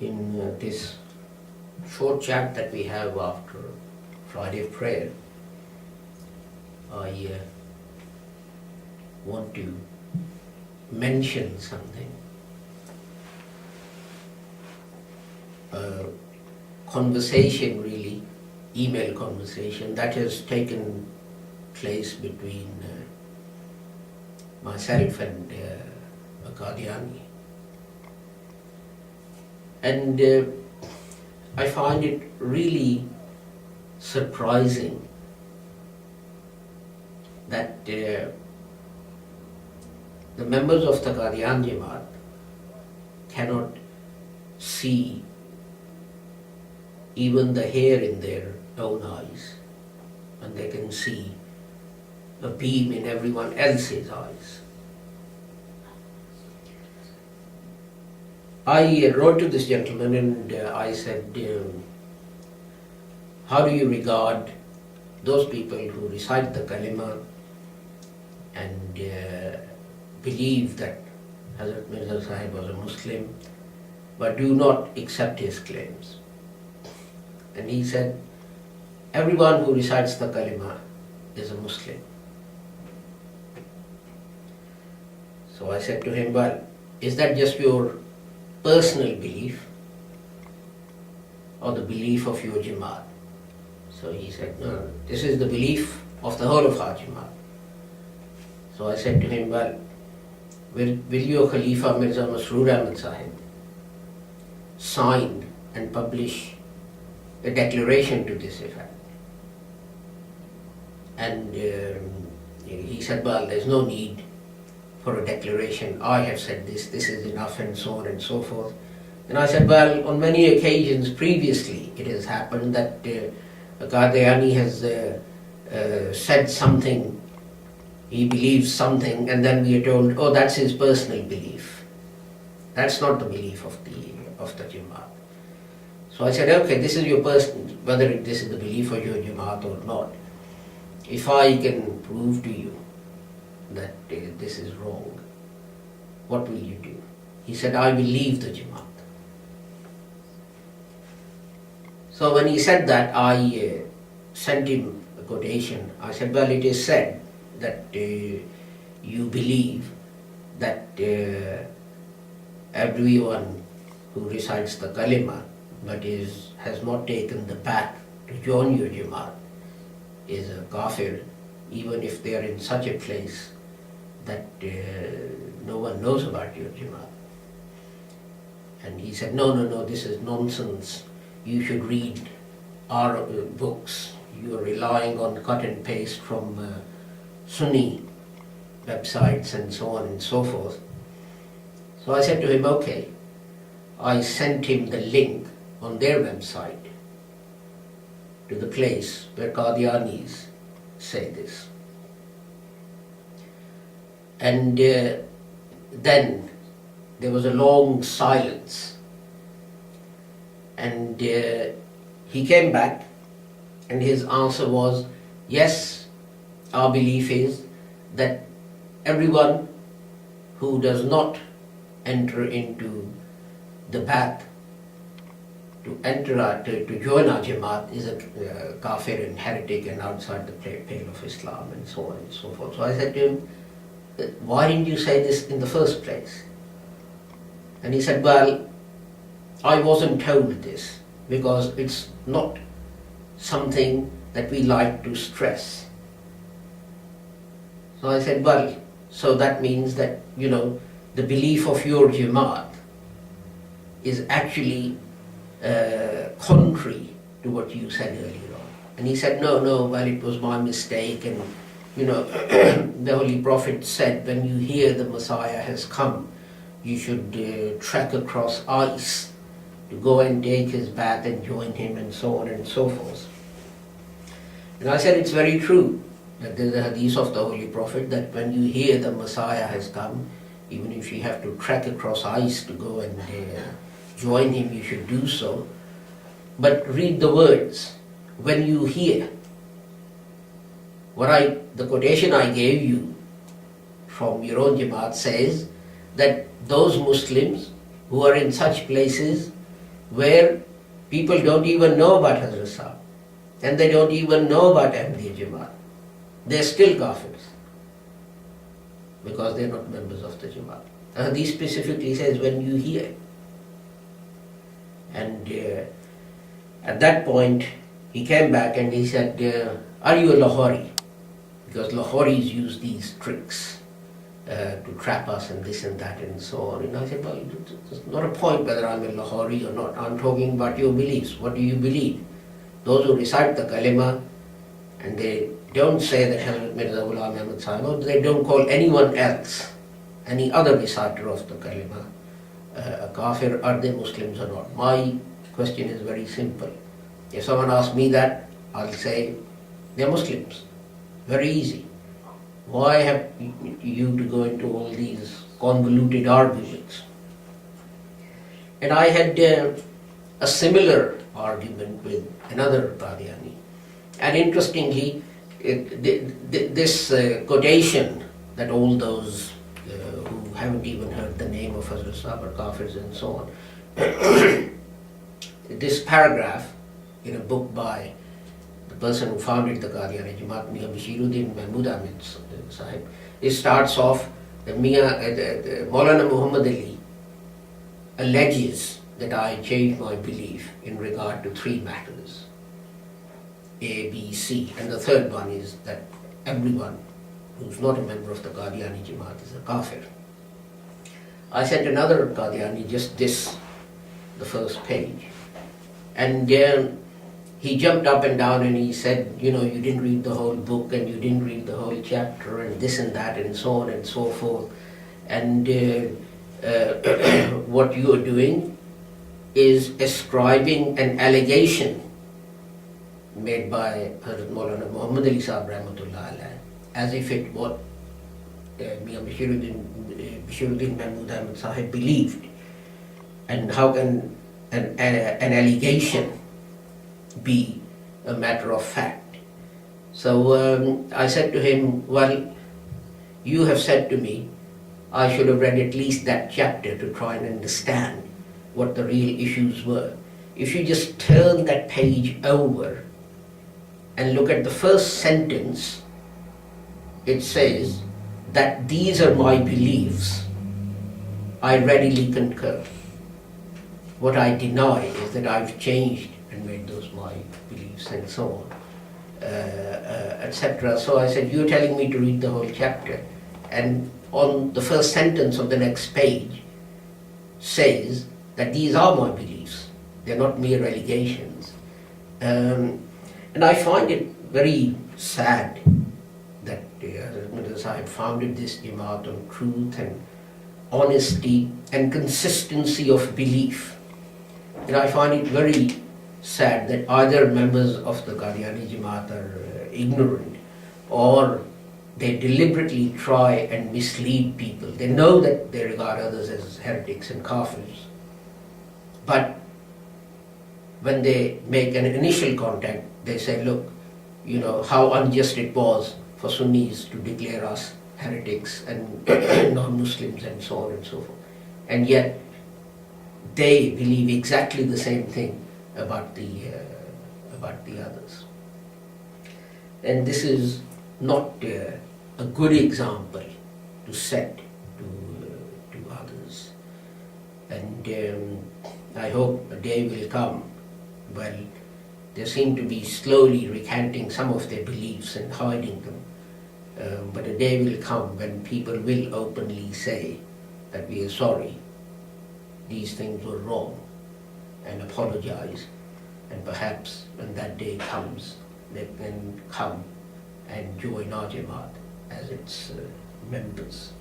in this short chat that we have after Friday prayer, I want to mention something. A conversation, really, email conversation that has taken place between myself and a Qadiani. And I find it really surprising that the members of the Qadian Jamaat cannot see even the hair in their own eyes, and they can see a beam in everyone else's eyes. I wrote to this gentleman and I said, how do you regard those people who recite the kalima and believe that Hazrat Mirza Sahib was a Muslim but do not accept his claims? And he said, everyone who recites the kalima is a Muslim. So I said to him, well, is that just your personal belief or the belief of your Jamaat? So he said, no, this is the belief of the whole of our Jamaat. So I said to him, well, will your Khalifa Mirza Masroor Ahmad Sahib sign and publish a declaration to this effect? And he said, well, there's no need for a declaration. I have said this is enough, and so on and so forth. And I said, well, on many occasions previously it has happened that a Qadiani has said something, he believes something, and then we are told, oh, that's his personal belief. That's not the belief of the Jamaat. So I said, okay, this is your personal, whether this is the belief of your Jamaat or not. If I can prove to you that this is wrong, what will you do? He said, I will leave the Jamaat. So when he said that, I sent him a quotation. I said, well, it is said that you believe that everyone who recites the kalima but has not taken the path to join your Jamaat is a kafir, even if they are in such a place that no one knows about your Jamaat. And he said, no, this is nonsense. You should read our books. You are relying on cut and paste from Sunni websites and so on and so forth. So I said to him, okay. I sent him the link on their website to the place where Qadianis say this. And then there was a long silence, and he came back and his answer was, yes, our belief is that everyone who does not enter into the path to join our Jamaat is a kafir and heretic and outside the pale of Islam, and so on and so forth. So I said to him, why didn't you say this in the first place? And he said, well, I wasn't told this because it's not something that we like to stress. So I said, well, so that means that, the belief of your Jamaat is actually contrary to what you said earlier on. And he said, no, well, it was my mistake, and the Holy Prophet said, when you hear the Messiah has come, you should trek across ice to go and take his bath and join him, and so on and so forth. And I said, it's very true that there's a hadith of the Holy Prophet that when you hear the Messiah has come, even if you have to trek across ice to go and join him, you should do so. But read the words, when you hear. The quotation I gave you from your own Jamaat says that those Muslims who are in such places where people don't even know about Hazrat Sahib, and they don't even know about Ahmadiyya Jamaat. They're still kafirs because they're not members of the Jamaat. The Hadith specifically says when you hear. And at that point, he came back and he said, are you a Lahori? Because Lahoris use these tricks to trap us and this and that and so on. And I said, well, it's not a point whether I'm a Lahori or not. I'm talking about your beliefs. What do you believe? Those who recite the kalima and they don't say that Hazrat Mirza Ahmad Sahib, or they don't call anyone else, any other reciter of the kalima, a kafir, are they Muslims or not? My question is very simple. If someone asks me that, I'll say they're Muslims. Very easy. Why have you to go into all these convoluted arguments? And I had a similar argument with another Qadiani. And interestingly, this quotation that all those who haven't even heard the name of Hazrat Sahib are kafirs and so on, this paragraph in a book by the person who founded the Qadiani Jamaat, Mirza Bashir-ud-Din Mahmud Ahmad Sahib, it starts off that Maulana Muhammad Ali alleges that I changed my belief in regard to three matters, A, B, C, and the third one is that everyone who's not a member of the Qadiani Jamaat is a kafir. I sent another Qadiani just this, the first page, and he jumped up and down and he said, you know, you didn't read the whole book and you didn't read the whole chapter and this and that and so on and so forth. And what you are doing is ascribing an allegation made by Hazrat Maulana Muhammad Ali Sahib Rahmatullah Alayh, as if it was Mirza Bashir-ud-Din Mahmud Ahmad Sahib believed. And how can an allegation be a matter of fact? So I said to him, well, you have said to me I should have read at least that chapter to try and understand what the real issues were. If you just turn that page over and look at the first sentence, it says that these are my beliefs. I readily concur. What I deny is that I've changed and made those my beliefs and so on, etc. So I said, you're telling me to read the whole chapter, and on the first sentence of the next page says that these are my beliefs. They're not mere allegations. And I find it very sad that Mirza Sahib founded this Jamaat on truth and honesty and consistency of belief. And I find it very sad that either members of the Qadiani Jamaat are ignorant, or they deliberately try and mislead people. They know that they regard others as heretics and kafirs, but when they make an initial contact, they say, look, you know, how unjust it was for Sunnis to declare us heretics and non-Muslims and so on and so forth. And yet, they believe exactly the same thing about the others. And this is not a good example to set to others. And I hope a day will come when they seem to be slowly recanting some of their beliefs and hiding them. But a day will come when people will openly say that we are sorry, these things were wrong, and apologize. And perhaps when that day comes, they can come and join our Jamaat as its members.